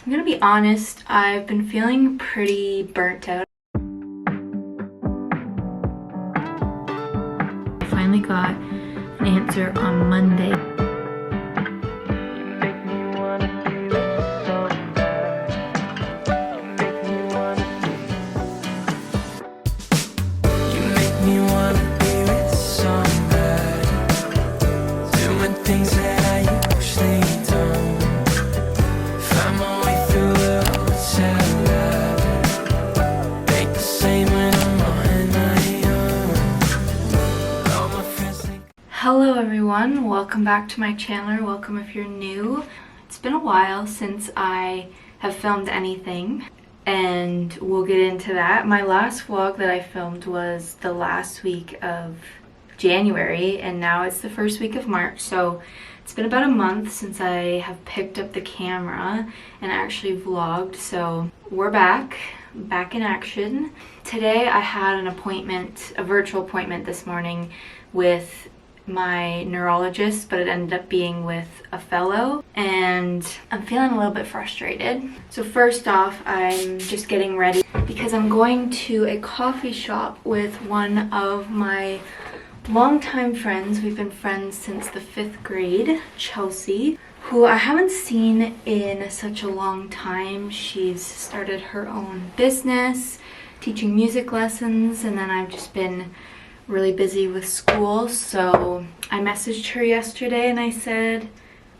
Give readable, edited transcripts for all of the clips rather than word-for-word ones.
I'm gonna be honest, I've been feeling pretty burnt out. I finally got an answer on Monday. Hello everyone, welcome back to my channel, welcome if you're new. It's been a while since I have filmed anything and we'll get into that. My last vlog that I filmed was the last week of January and now it's the first week of March, so it's been about a month since I have picked up the camera and actually vlogged, so we're back in action. Today I had an appointment, a virtual appointment this morning with my neurologist, but it ended up being with a fellow and I'm feeling a little bit frustrated. So first off, I'm just getting ready because I'm going to a coffee shop with one of my longtime friends. We've been friends since the 5th grade, Chelsea, who I haven't seen in such a long time. She's started her own business, teaching music lessons, and then I've just been really busy with school, so I messaged her yesterday and I said,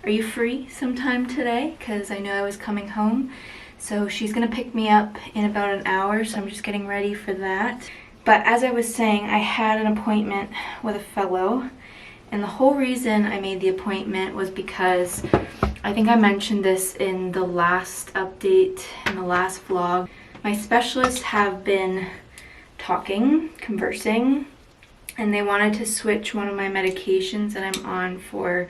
are you free sometime today? Because I knew I was coming home. So she's gonna pick me up in about an hour, so I'm just getting ready for that. But as I was saying, I had an appointment with a fellow, and the whole reason I made the appointment was because I think I mentioned this in the last update, in the last vlog. My specialists have been conversing, and they wanted to switch one of my medications that I'm on for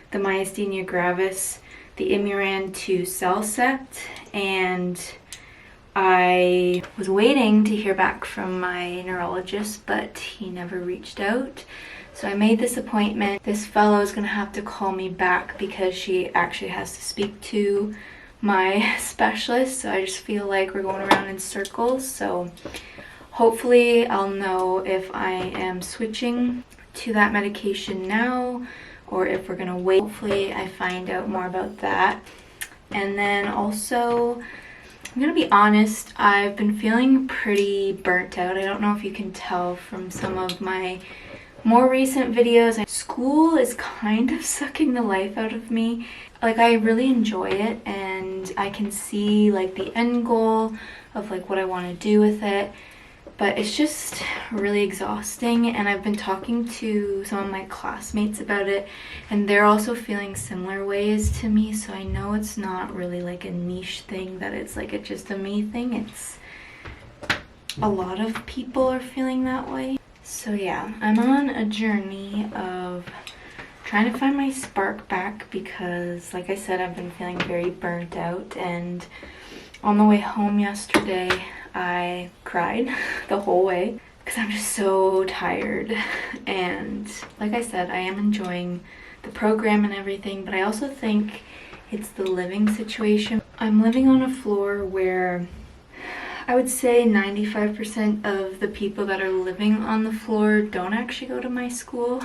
the Myasthenia Gravis, the Imuran, to Cellset, and I was waiting to hear back from my neurologist, but he never reached out. So I made this appointment. This fellow is gonna have to call me back because she actually has to speak to my specialist, so I just feel like we're going around in circles. So hopefully I'll know if I am switching to that medication now or if we're gonna wait. Hopefully I find out more about that. And then also, I'm gonna be honest, I've been feeling pretty burnt out. I don't know if you can tell from some of my more recent videos. School is kind of sucking the life out of me. Like, I really enjoy it and I can see like the end goal of like what I want to do with it. But it's just really exhausting, and I've been talking to some of my classmates about it and they're also feeling similar ways to me, so I know it's not really like a niche thing, that it's like it's just a me thing. It's a lot of people are feeling that way. So yeah, I'm on a journey of trying to find my spark back because, like I said, I've been feeling very burnt out, and on the way home yesterday I cried the whole way because I'm just so tired. And like I said, I am enjoying the program and everything, but I also think it's the living situation. I'm living on a floor where I would say 95% of the people that are living on the floor don't actually go to my school,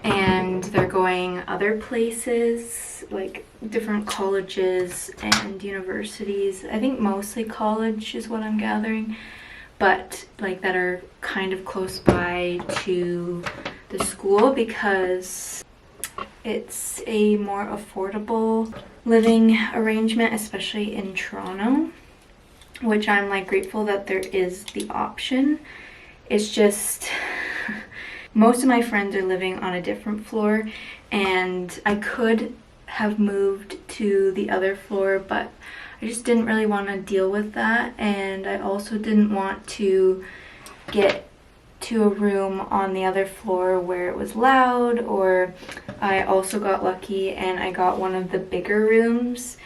and they're going other places, like different colleges and universities. I think mostly college is what I'm gathering, but like that are kind of close by to the school because it's a more affordable living arrangement, especially in Toronto, which I'm like grateful that there is the option. It's just most of my friends are living on a different floor, and I could have moved to the other floor, but I just didn't really want to deal with that, and I also didn't want to get to a room on the other floor where it was loud. Or I also got lucky and I got one of the bigger rooms,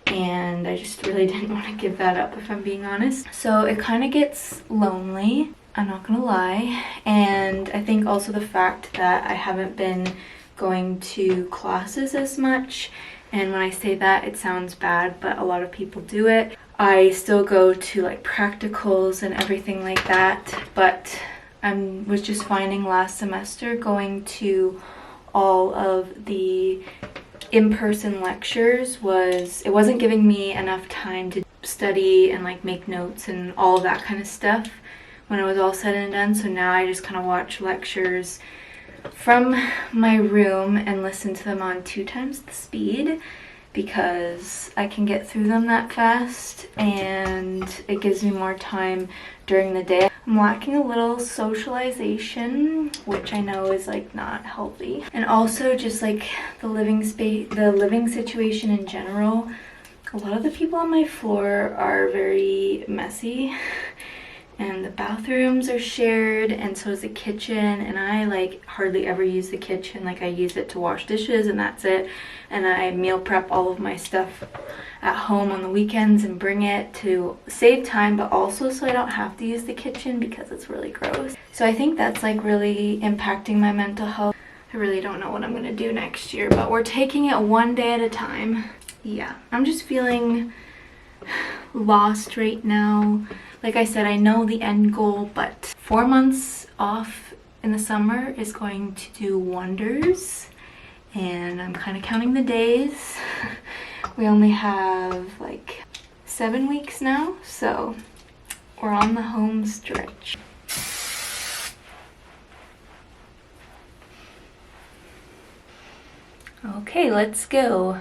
and I just really didn't want to give that up, if I'm being honest. So it kind of gets lonely, I'm not gonna lie. And I think also the fact that I haven't been going to classes as much And when I say that, it sounds bad, but a lot of people do it. I still go to like practicals and everything like that, but I was just finding last semester going to all of the in-person lectures it wasn't giving me enough time to study and like make notes and all of that kind of stuff when it was all said and done. So now I just kind of watch lectures from my room and listen to them on 2 times the speed, because I can get through them that fast and it gives me more time during the day. I'm lacking a little socialization, which I know is like not healthy, and also just like the living situation in general. A lot of the people on my floor are very messy, and the bathrooms are shared, and so is the kitchen, and I like hardly ever use the kitchen. Like I use it to wash dishes and that's it, and I meal prep all of my stuff at home on the weekends and bring it to save time, but also so I don't have to use the kitchen because it's really gross. So I think that's like really impacting my mental health. I really don't know what I'm gonna do next year, but we're taking it one day at a time. Yeah, I'm just feeling lost right now. Like I said, I know the end goal, but 4 months off in the summer is going to do wonders, and I'm kind of counting the days. We only have like 7 weeks now, so we're on the home stretch. Okay, let's go.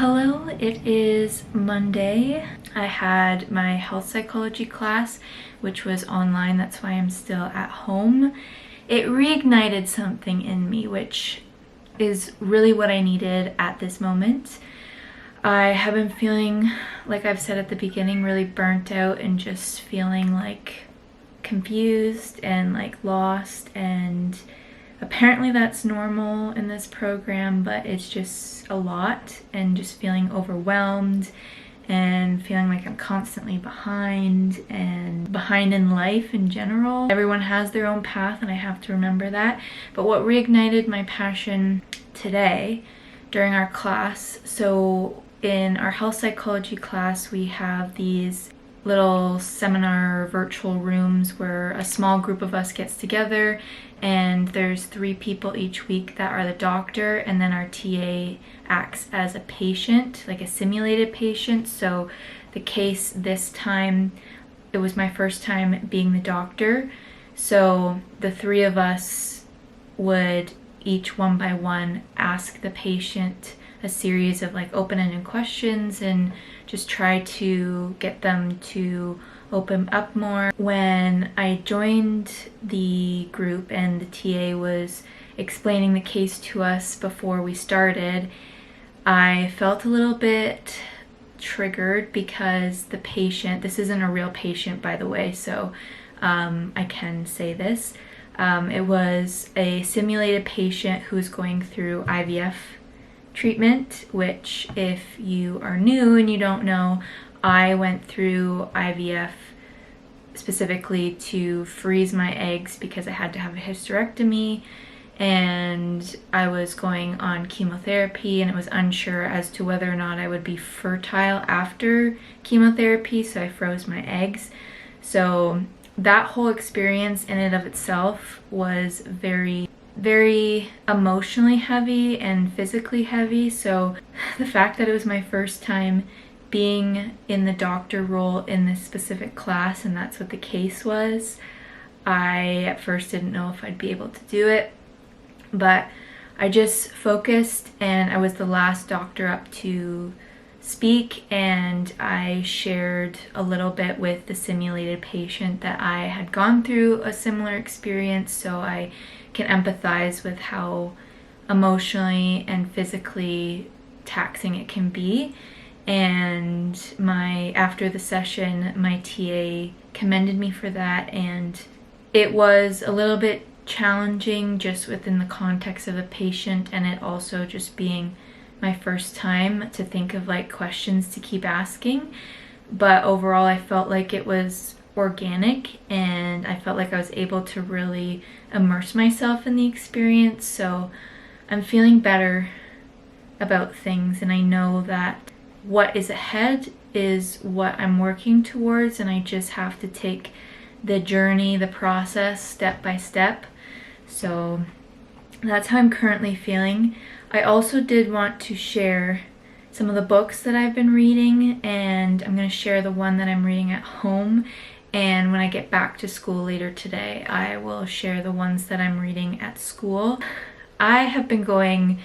Hello, it is Monday. I had my health psychology class, which was online. That's why I'm still at home. It reignited something in me, which is really what I needed at this moment. I have been feeling, like I've said at the beginning, really burnt out and just feeling like confused and like lost, and apparently that's normal in this program, but it's just a lot, and just feeling overwhelmed and feeling like I'm constantly behind in life in general. Everyone has their own path, and I have to remember that. But what reignited my passion today during our class, so in our health psychology class, we have these little seminar virtual rooms where a small group of us gets together, and there's 3 people each week that are the doctor, and then our TA acts as a patient, like a simulated patient. So the case this time, it was my first time being the doctor, so the 3 of us would each one by one ask the patient a series of like open-ended questions and just try to get them to open up more. When I joined the group and the TA was explaining the case to us before we started, I felt a little bit triggered because the patient, this isn't a real patient by the way, so I can say this. It was a simulated patient who's going through IVF treatment, which if you are new and you don't know, I went through IVF specifically to freeze my eggs because I had to have a hysterectomy, and I was going on chemotherapy, and it was unsure as to whether or not I would be fertile after chemotherapy, so I froze my eggs. So that whole experience in and of itself was very, very emotionally heavy and physically heavy. So the fact that it was my first time being in the doctor role in this specific class, and that's what the case was, I at first didn't know if I'd be able to do it, but I just focused, and I was the last doctor up to speak, and I shared a little bit with the simulated patient that I had gone through a similar experience, so I can empathize with how emotionally and physically taxing it can be. And after the session, my TA commended me for that, and it was a little bit challenging just within the context of a patient, and it also just being my first time to think of like questions to keep asking. But overall I felt like it was organic, and I felt like I was able to really immerse myself in the experience. So I'm feeling better about things, and I know that what is ahead is what I'm working towards, and I just have to take the journey, the process, step by step. So that's how I'm currently feeling. I also did want to share some of the books that I've been reading, and I'm going to share the one that I'm reading at home, and when I get back to school later today I will share the ones that I'm reading at school. I have been going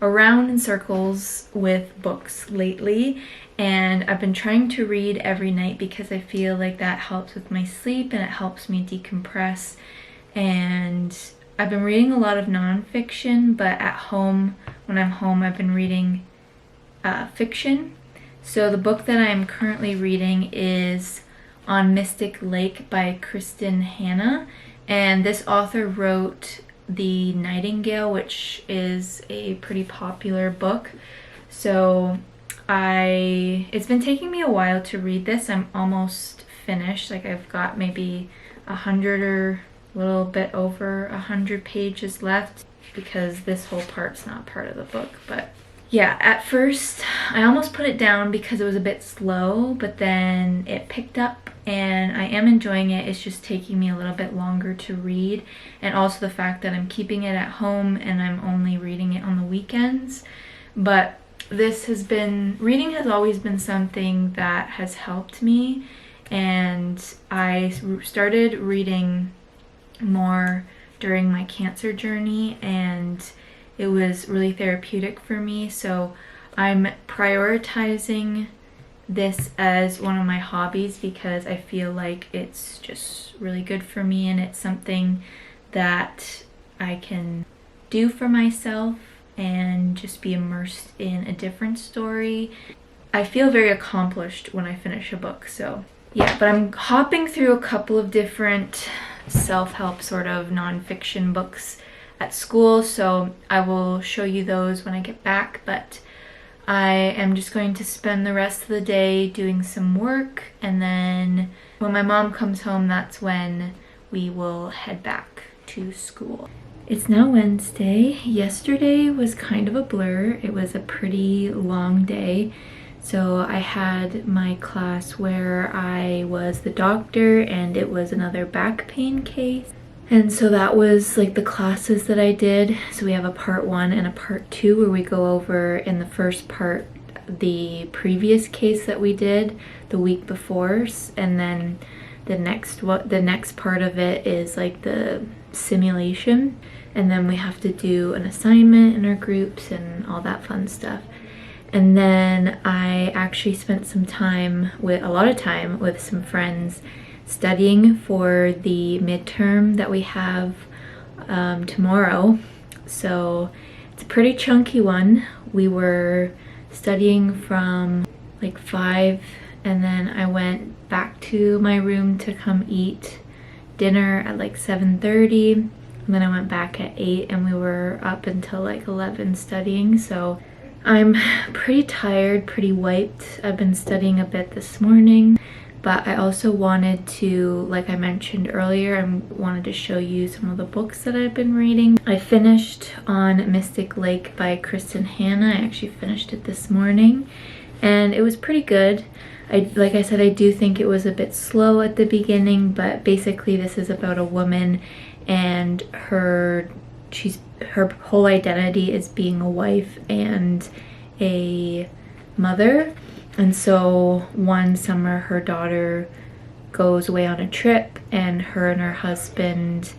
around in circles with books lately, and I've been trying to read every night because I feel like that helps with my sleep and it helps me decompress. And I've been reading a lot of nonfiction, but at home, when I'm home, I've been reading fiction. So the book that I'm currently reading is On Mystic Lake by Kristen Hanna, and this author wrote The Nightingale, which is a pretty popular book. So it's been taking me a while to read this. I'm almost finished. Like I've got maybe 100 or a little bit over 100 pages left, because this whole part's not part of the book. But yeah, at first I almost put it down because it was a bit slow, but then it picked up and I am enjoying it. It's just taking me a little bit longer to read, and also the fact that I'm keeping it at home and I'm only reading it on the weekends. But reading has always been something that has helped me, and I started reading more during my cancer journey, and it was really therapeutic for me. So I'm prioritizing this as one of my hobbies because I feel like it's just really good for me, and it's something that I can do for myself and just be immersed in a different story. I feel very accomplished when I finish a book. So yeah, but I'm hopping through a couple of different self-help sort of nonfiction books at school, so I will show you those when I get back. But I am just going to spend the rest of the day doing some work, and then when my mom comes home, that's when we will head back to school. It's now Wednesday. Yesterday was kind of a blur. It was a pretty long day. So I had my class where I was the doctor, and it was another back pain case. And so that was like the classes that I did. So we have a part 1 and a part 2 where we go over in the first part the previous case that we did the week before, and then the next part of it is like the simulation, and then we have to do an assignment in our groups and all that fun stuff. And then I actually spent a lot of time with some friends studying for the midterm that we have tomorrow. So it's a pretty chunky one. We were studying from like 5, and then I went back to my room to come eat dinner at like 7:30, and then I went back at 8, and we were up until like 11 studying. So I'm pretty tired, pretty wiped. I've been studying a bit this morning, but I also wanted to, like I mentioned earlier, I wanted to show you some of the books that I've been reading. I finished On Mystic Lake by Kristen Hanna. I actually finished it this morning, and it was pretty good. Like I said, I do think it was a bit slow at the beginning, but basically this is about a woman, and her whole identity is being a wife and a mother. And so one summer her daughter goes away on a trip, and her husband,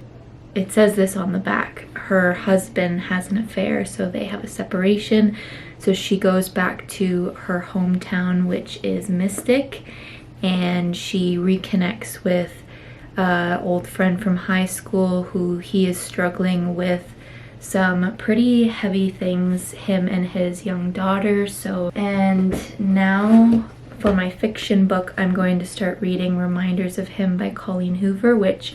it says this on the back, her husband has an affair, so they have a separation. So she goes back to her hometown, which is Mystic, and she reconnects with an old friend from high school who he is struggling with some pretty heavy things, him and his young daughter. And now for my fiction book, I'm going to start reading Reminders of Him by Colleen Hoover, which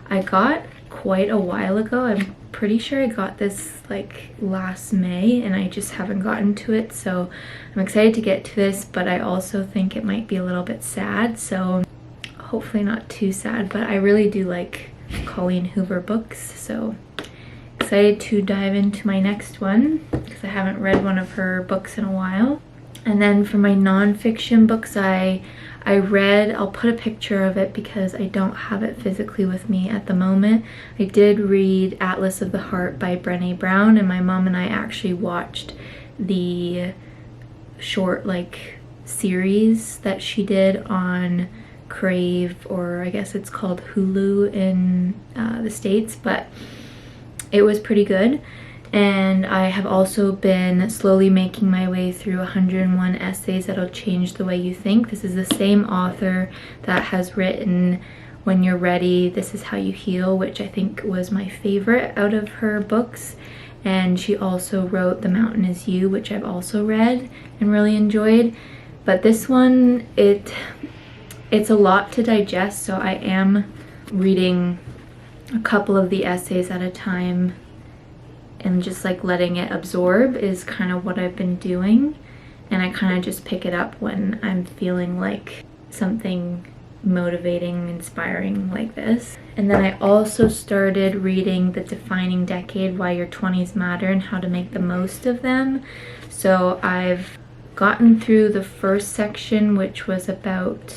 I got quite a while ago. I'm pretty sure I got this like last May and I just haven't gotten to it, so I'm excited to get to this, but I also think it might be a little bit sad, so hopefully not too sad. But I really do like Colleen Hoover books, so excited to dive into my next one because I haven't read one of her books in a while. And then for my nonfiction books, I read, I'll put a picture of it because I don't have it physically with me at the moment. I did read Atlas of the Heart by Brené Brown, and my mom and I actually watched the short like series that she did on Crave, or I guess it's called Hulu in the States, but it was pretty good. And I have also been slowly making my way through 101 essays that'll change the way you think. This is the same author that has written When You're Ready, This Is How You Heal, which I think was my favorite out of her books. And she also wrote The Mountain Is You, which I've also read and really enjoyed. But this one, it's a lot to digest, so I am reading a couple of the essays at a time and just like letting it absorb is kind of what I've been doing. And I kind of just pick it up when I'm feeling like something motivating, inspiring like this. And then I also started reading The Defining Decade, Why Your 20s Matter and How to Make the Most of Them. So I've gotten through the first section, which was about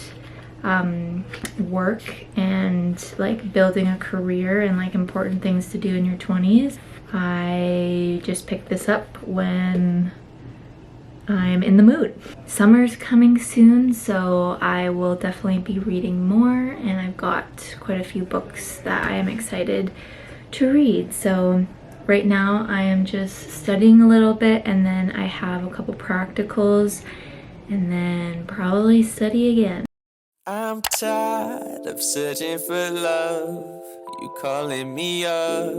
work and like building a career and like important things to do in your 20s. I just picked this up when I'm in the mood. Summer's coming soon, so I will definitely be reading more, and I've got quite a few books that I am excited to read. So right now I am just studying a little bit, and then I have a couple practicals, and then probably study again. I'm tired of searching for love. You calling me up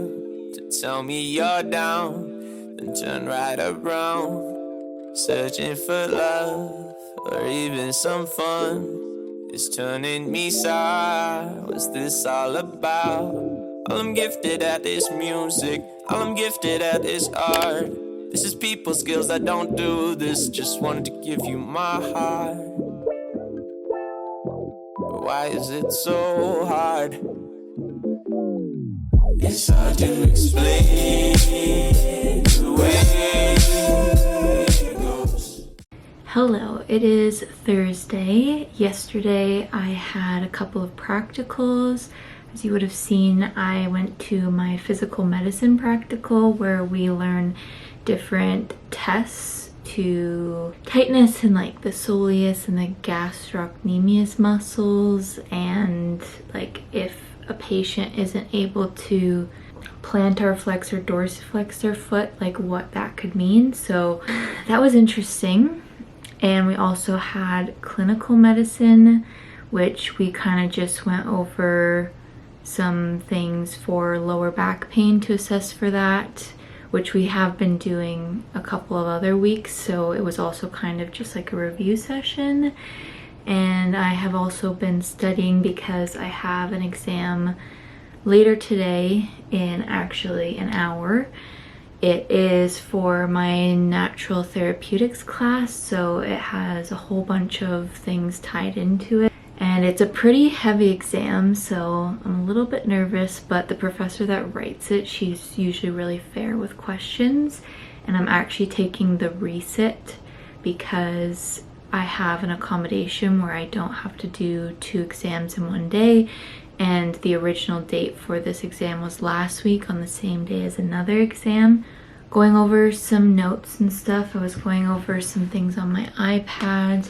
to tell me you're down, then turn right around. Searching for love or even some fun is turning me sour. What's this all about? All I'm gifted at is music, all I'm gifted at is art. This is people skills, I don't do this. Just wanted to give you my heart. But why is it so hard? It's hard to explain the way it goes. Hello, it is Thursday. Yesterday I had a couple of practicals. As you would have seen, I went to my physical medicine practical where we learn different tests to tightness in like the soleus and the gastrocnemius muscles, and like if a patient isn't able to plantar flex or dorsiflex their foot, like what that could mean. So that was interesting. And we also had clinical medicine, which we kind of just went over some things for lower back pain to assess for that, which we have been doing a couple of other weeks. So it was also kind of just like a review session. And I have also been studying because I have an exam later today in actually an hour. It is for my natural therapeutics class, so it has a whole bunch of things tied into it. And it's a pretty heavy exam, so I'm a little bit nervous, but the professor that writes it, she's usually really fair with questions. And I'm actually taking the resit because I have an accommodation where I don't have to do 2 exams in one day, and the original date for this exam was last week on the same day as another exam. Going over some notes and stuff. I was going over some things on my iPad.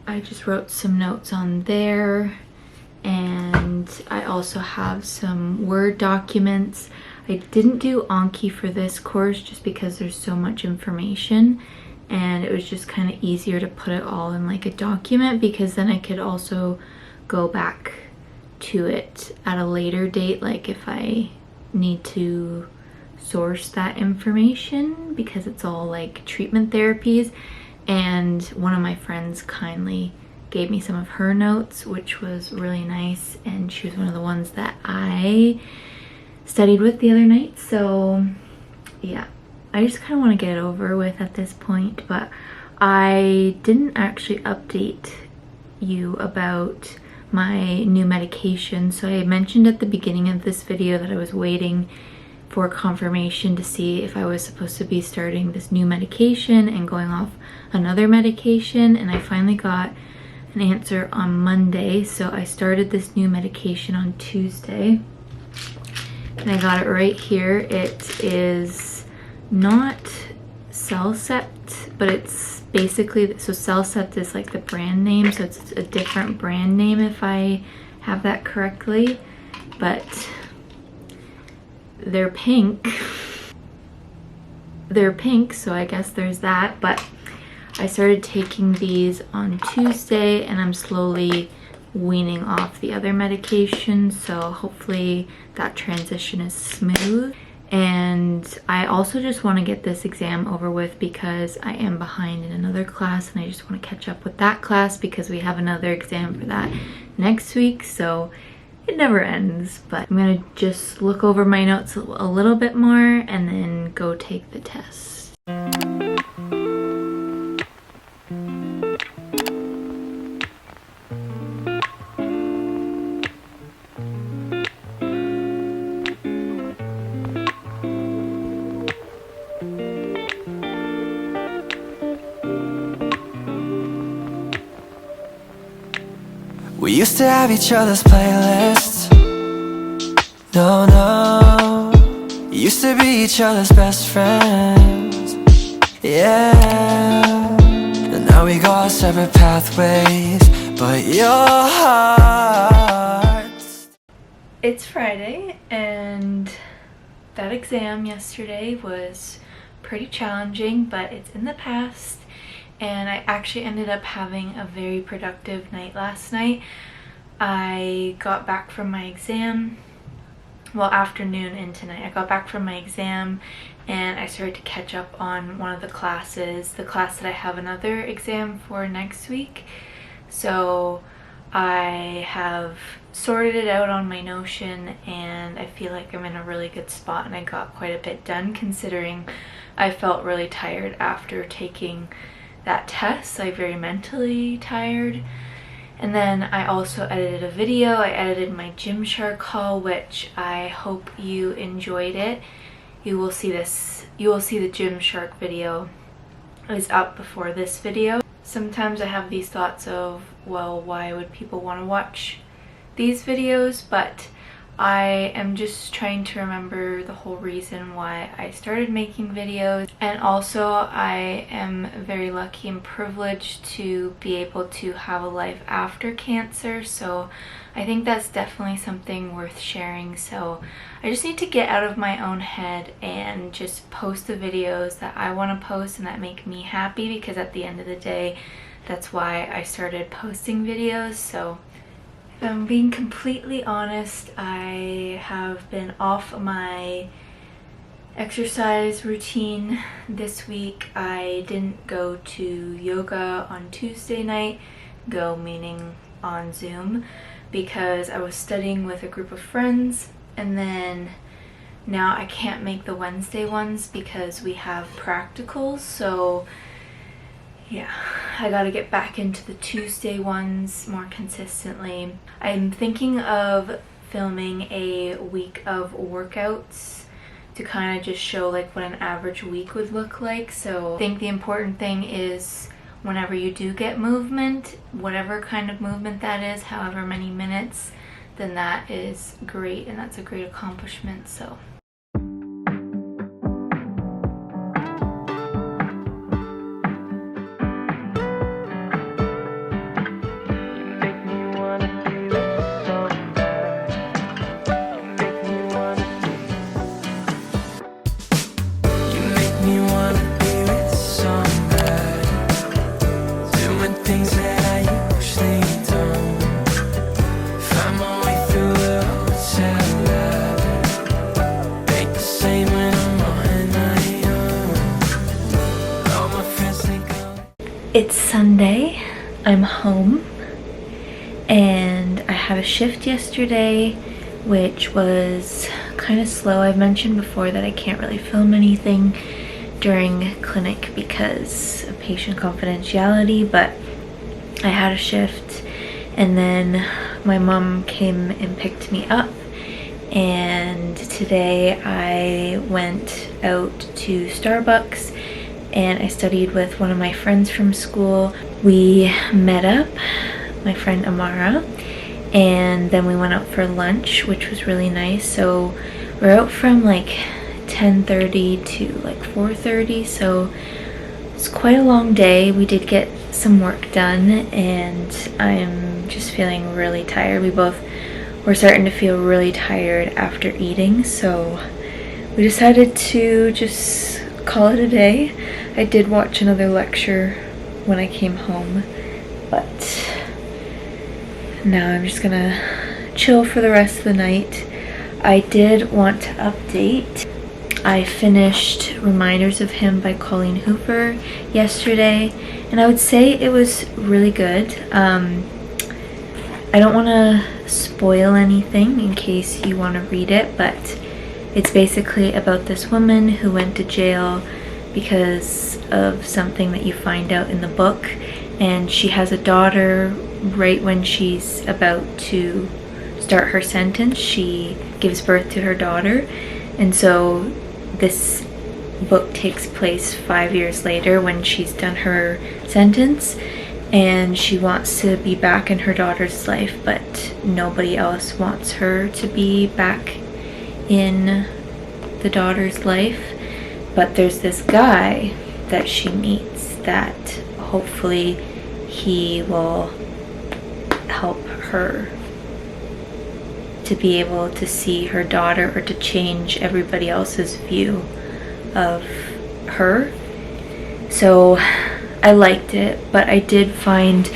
I just wrote some notes on there, and I also have some Word documents. I didn't do Anki for this course just because there's so much information, and it was just kind of easier to put it all in like a document, because then I could also go back to it at a later date, like if I need to source that information, because it's all like treatment therapies. And one of my friends kindly gave me some of her notes, which was really nice, and she was one of the ones that I studied with the other night. So yeah, I just kind of want to get it over with at this point. But I didn't actually update you about my new medication. So I mentioned at the beginning of this video that I was waiting for confirmation to see if I was supposed to be starting this new medication and going off another medication, and I finally got an answer on Monday. So I started this new medication on Tuesday and I got it right here. It is not Cellcept, but it's basically, so Cellcept is like the brand name, so it's a different brand name if I have that correctly, but they're pink. They're pink, so I guess there's that. But I started taking these on Tuesday and I'm slowly weaning off the other medication, so hopefully that transition is smooth. And I also just want to get this exam over with because I am behind in another class and I just want to catch up with that class because we have another exam for that next week, so it never ends. But I'm gonna just look over my notes a little bit more and then go take the test. We used to have each other's playlists. No, no. Used to be each other's best friends. Yeah. And now we go our separate pathways, but your heart. It's Friday and that exam yesterday was pretty challenging, but it's in the past. And I actually ended up having a very productive night last night. I got back from my exam, well, afternoon into night. I got back from my exam and I started to catch up on one of the classes, the class that I have another exam for next week. So I have sorted it out on my Notion and I feel like I'm in a really good spot and I got quite a bit done considering I felt really tired after taking that test, like very mentally tired. And then I also edited a video. I edited my Gymshark haul, which I hope you enjoyed it. You will see the Gymshark video is up before this video. Sometimes I have these thoughts of, well, why would people want to watch these videos? But I am just trying to remember the whole reason why I started making videos. And also I am very lucky and privileged to be able to have a life after cancer, so I think that's definitely something worth sharing. So I just need to get out of my own head and just post the videos that I want to post and that make me happy, because at the end of the day that's why I started posting videos. So if I'm being completely honest, I have been off my exercise routine this week. I didn't go to yoga on Tuesday night, go meaning on Zoom, because I was studying with a group of friends, and then now I can't make the Wednesday ones because we have practicals. So yeah, I gotta get back into the Tuesday ones more consistently. I'm thinking of filming a week of workouts to kind of just show like what an average week would look like. So I think the important thing is whenever you do get movement, whatever kind of movement that is, however many minutes, then that is great and that's a great accomplishment. So it's Sunday, I'm home, and I had a shift yesterday which was kind of slow. I've mentioned before that I can't really film anything during clinic because of patient confidentiality, but I had a shift and then my mom came and picked me up, and today I went out to Starbucks and I studied with one of my friends from school. We met up, my friend Amara, and then we went out for lunch, which was really nice. So we're out from like 10:30 to like 4:30, so it's quite a long day. We did get some work done and I'm just feeling really tired. We both were starting to feel really tired after eating, so we decided to just call it a day. I did watch another lecture when I came home, but now I'm just gonna chill for the rest of the night. I did want to update. I finished Reminders of Him by Colleen Hoover yesterday, and I would say it was really good. I don't want to spoil anything in case you want to read it, but it's basically about this woman who went to jail because of something that you find out in the book, and she has a daughter. Right when she's about to start her sentence, she gives birth to her daughter, and so this book takes place 5 years later when she's done her sentence, and she wants to be back in her daughter's life, but nobody else wants her to be back in the daughter's life. But there's this guy that she meets that hopefully he will help her to be able to see her daughter, or to change everybody else's view of her. So I liked it, but I did find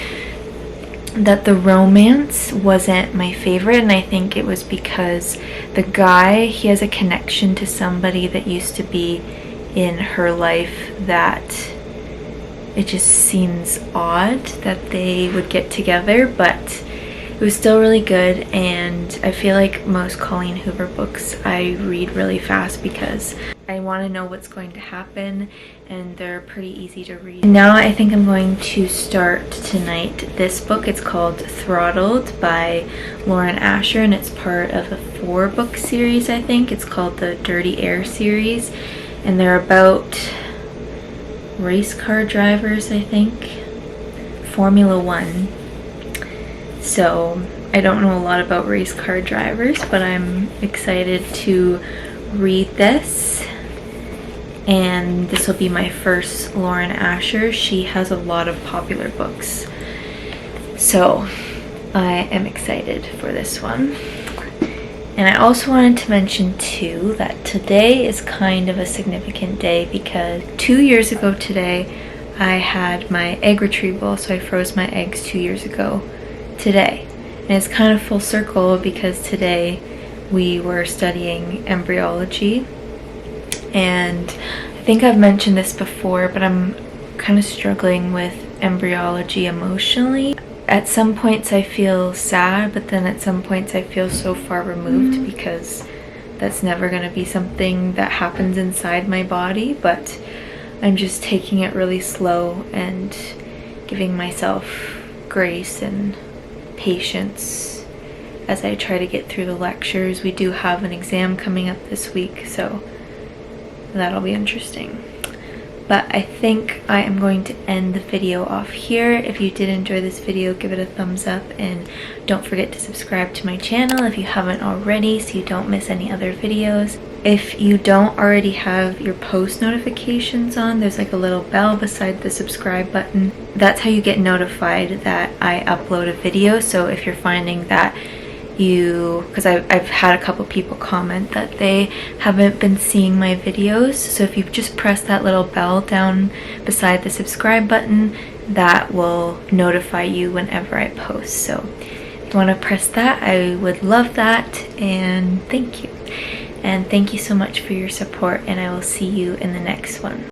that the romance wasn't my favorite, and I think it was because the guy, he has a connection to somebody that used to be in her life that it just seems odd that they would get together, but it was still really good. And I feel like most Colleen Hoover books I read really fast because I want to know what's going to happen, and they're pretty easy to read. Now I think I'm going to start tonight this book. It's called Throttled by Lauren Asher, and it's part of a 4-book series, I think. It's called the Dirty Air series, and they're about race car drivers, I think. Formula One. So I don't know a lot about race car drivers, but I'm excited to read this. And this will be my first Lauren Asher. She has a lot of popular books, so I am excited for this one. And I also wanted to mention too that today is kind of a significant day because 2 years ago today I had my egg retrieval. So I froze my eggs 2 years ago today, and it's kind of full circle because today we were studying embryology. And I think I've mentioned this before, but I'm kind of struggling with embryology emotionally. At some points I feel sad, but then at some points I feel so far removed because that's never going to be something that happens inside my body. But I'm just taking it really slow and giving myself grace and patience as I try to get through the lectures. We do have an exam coming up this week, so that'll be interesting. But I think I am going to end the video off here. If you did enjoy this video, give it a thumbs up, and don't forget to subscribe to my channel if you haven't already so you don't miss any other videos. If you don't already have your post notifications on, there's like a little bell beside the subscribe button. That's how you get notified that I upload a video. So if you're finding that because I've had a couple people comment that they haven't been seeing my videos, so if you just press that little bell down beside the subscribe button, that will notify you whenever I post. So if you want to press that, I would love that, and thank you. And thank you so much for your support, and I will see you in the next one.